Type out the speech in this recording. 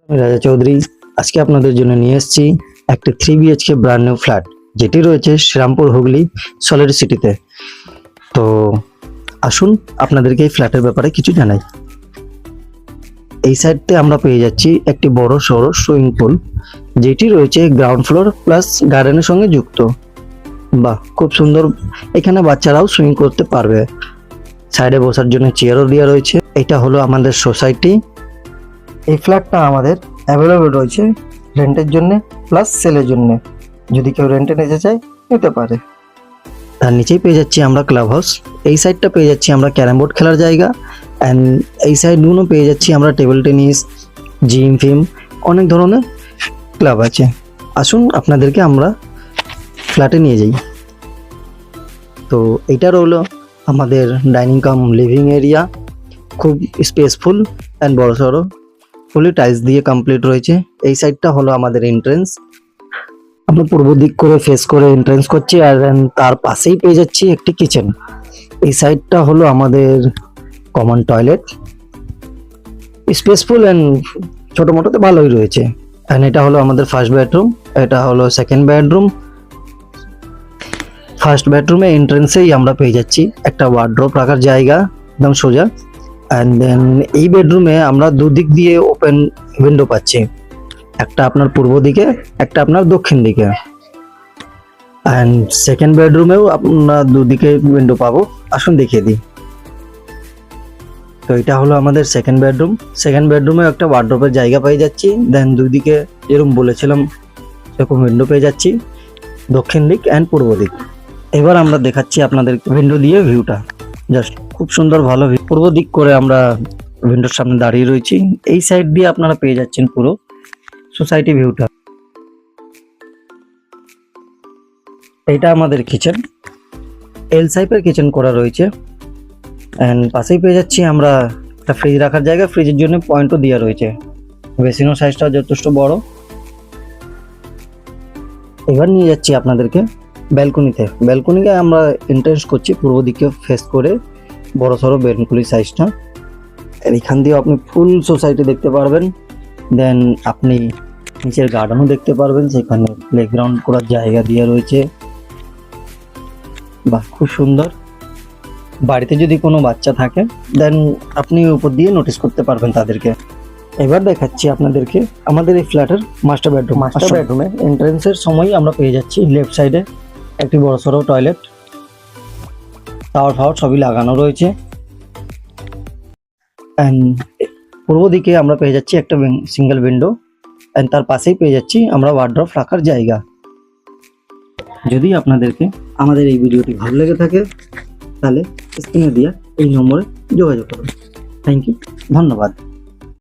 আমি রাজা চৌধুরী আজকে আপনাদের জন্য নিয়ে এসেছি একটি 3 BHK ব্র্যান্ড নিউ ফ্ল্যাট, যেটি রয়েছে শ্রীরামপুর হুগলি সলিড সিটিতে। তো আসুন আপনাদেরকে এই ফ্ল্যাটের ব্যাপারে কিছু জানাই। এই সাইডতে আমরা পেয়ে যাচ্ছি একটি বড় সড়ো সুইমিং পুল, যেটি রয়েছে গ্রাউন্ড ফ্লোর প্লাস গার্ডেনের সঙ্গে যুক্ত। বাহ, খুব সুন্দর। এখানে বাচ্চারাও সুইমিং করতে পারবে। সাইডে বসার জন্য চেয়ারও দেওয়া রয়েছে। এটা হলো আমাদের সোসাইটি। এই ফ্ল্যাটটা আমাদের অ্যাভেলেবল রয়েছে রেন্টের জন্য প্লাস সেলের জন্য। যদি কেউ রেন্টে নিতে চায় নিতে পারে। তার নিচেই পেয়ে যাচ্ছি আমরা ক্লাব হাউস। এই সাইডটা পেয়ে যাচ্ছি আমরা ক্যারাম বোর্ড খেলার জায়গা, অ্যান্ড এই সাইডগুলো পেয়ে যাচ্ছি আমরা টেবিল টেনিস, জিম ফিম, অনেক ধরনের ক্লাব আছে। আসুন আপনাদেরকে আমরা ফ্ল্যাটে নিয়ে যাই। তো এটা হলো আমাদের ডাইনিং কাম লিভিং এরিয়া। খুব স্পেসফুল অ্যান্ড বড় সড়ো, ফুলি টাইলস দিয়ে কমপ্লিট রয়েছে। এই সাইডটা হলো আমাদের এন্ট্রেন্স। আমরা পূর্ব দিক করে ফেস করে এন্ট্রেন্স করছি, আর তার পাশেই পেয়ে যাচ্ছি একটি কিচেন। এই সাইডটা হলো আমাদের কমন টয়লেট। স্পেসফুল অ্যান্ড ছোটো মোটোতে ভালোই রয়েছে। অ্যান্ড এটা হলো আমাদের ফার্স্ট বেডরুম, এটা হলো সেকেন্ড বেডরুম। ফার্স্ট বেডরুমে এন্ট্রেন্সেই আমরা পেয়ে যাচ্ছি একটা ওয়ার্ড্রোব রাখার জায়গা একদম সোজা। অ্যান্ড দেন এই বেডরুমে আমরা দুদিক দিয়ে ওপেন উইন্ডো পাচ্ছি, একটা আপনার পূর্ব দিকে, একটা আপনার দক্ষিণ দিকে। অ্যান্ড সেকেন্ড বেডরুমেও আমরা দুদিকে উইন্ডো পাবো। আসুন দেখিয়ে দিই। তো এটা হলো আমাদের সেকেন্ড বেডরুম। সেকেন্ড বেডরুমে একটা ওয়ার্ড্রোবের জায়গা পেয়ে যাচ্ছি। দেন দুদিকে যেরকম বলেছিলাম সেরকম উইন্ডো পেয়ে যাচ্ছি, দক্ষিণ দিক অ্যান্ড পূর্ব দিক। এবার আমরা দেখাচ্ছি আপনাদের উইন্ডো দিয়ে ভিউটা। জাস্ট খুব সুন্দর ভালো ভিউ। পূর্ব দিক করে আমরা উইন্ডোর সামনে দাঁড়িয়ে রয়েছি। এই সাইড দিয়ে আপনারা পেয়ে যাচ্ছেন পুরো সোসাইটি ভিউটা। এইটা আমাদের কিচেন, এল সাইপের কিচেন করা রয়েছে। অ্যান্ড পাশেই পেয়ে যাচ্ছি আমরা একটা ফ্রিজ রাখার জায়গা, ফ্রিজের জন্য পয়েন্টও দেওয়া রয়েছে। বেসিনও সাইজটা যথেষ্ট বড়। এবার নিয়ে যাচ্ছি আপনাদেরকে ব্যালকনিতে। ব্যালকনিকে আমরা এন্ট্রেন্স করছি পূর্ব দিকে ফেস করে, বড় সড়ো ব্যালকনি সাইজটা। এখান দিয়ে আপনি ফুল সোসাইটি দেখতে পারবেন। দেন আপনি নিচের গার্ডেনও দেখতে পারবেন, সেখানে প্লেগ্রাউন্ড করার জায়গা দেওয়া রয়েছে। বাহ, খুব সুন্দর। বাড়িতে যদি কোনো বাচ্চা থাকে দেন আপনি উপর দিয়ে নোটিস করতে পারবেন তাদেরকে। এবার দেখাচ্ছি আপনাদেরকে আমাদের এই ফ্ল্যাটের মাস্টার বেডরুম। মাস্টার বেডরুমে এন্ট্রেন্সের সময় আমরা পেয়ে যাচ্ছি লেফট সাইডে একটি বড় সড়ো টয়লেট, টাওয়ার ফাওয়ার সবই লাগানো রয়েছে। অ্যান্ড পূর্ব দিকে আমরা পেয়ে যাচ্ছি একটা সিঙ্গেল উইন্ডো, অ্যান্ড তার পাশেই পেয়ে যাচ্ছি আমরা ওয়ার্ড্রোব রাখার জায়গা। যদি আপনাদেরকে আমাদের এই ভিডিওটি ভালো লেগে থাকে তাহলে স্ক্রিনে দেওয়া এই নম্বরে যোগাযোগ করুন। থ্যাংক ইউ, ধন্যবাদ।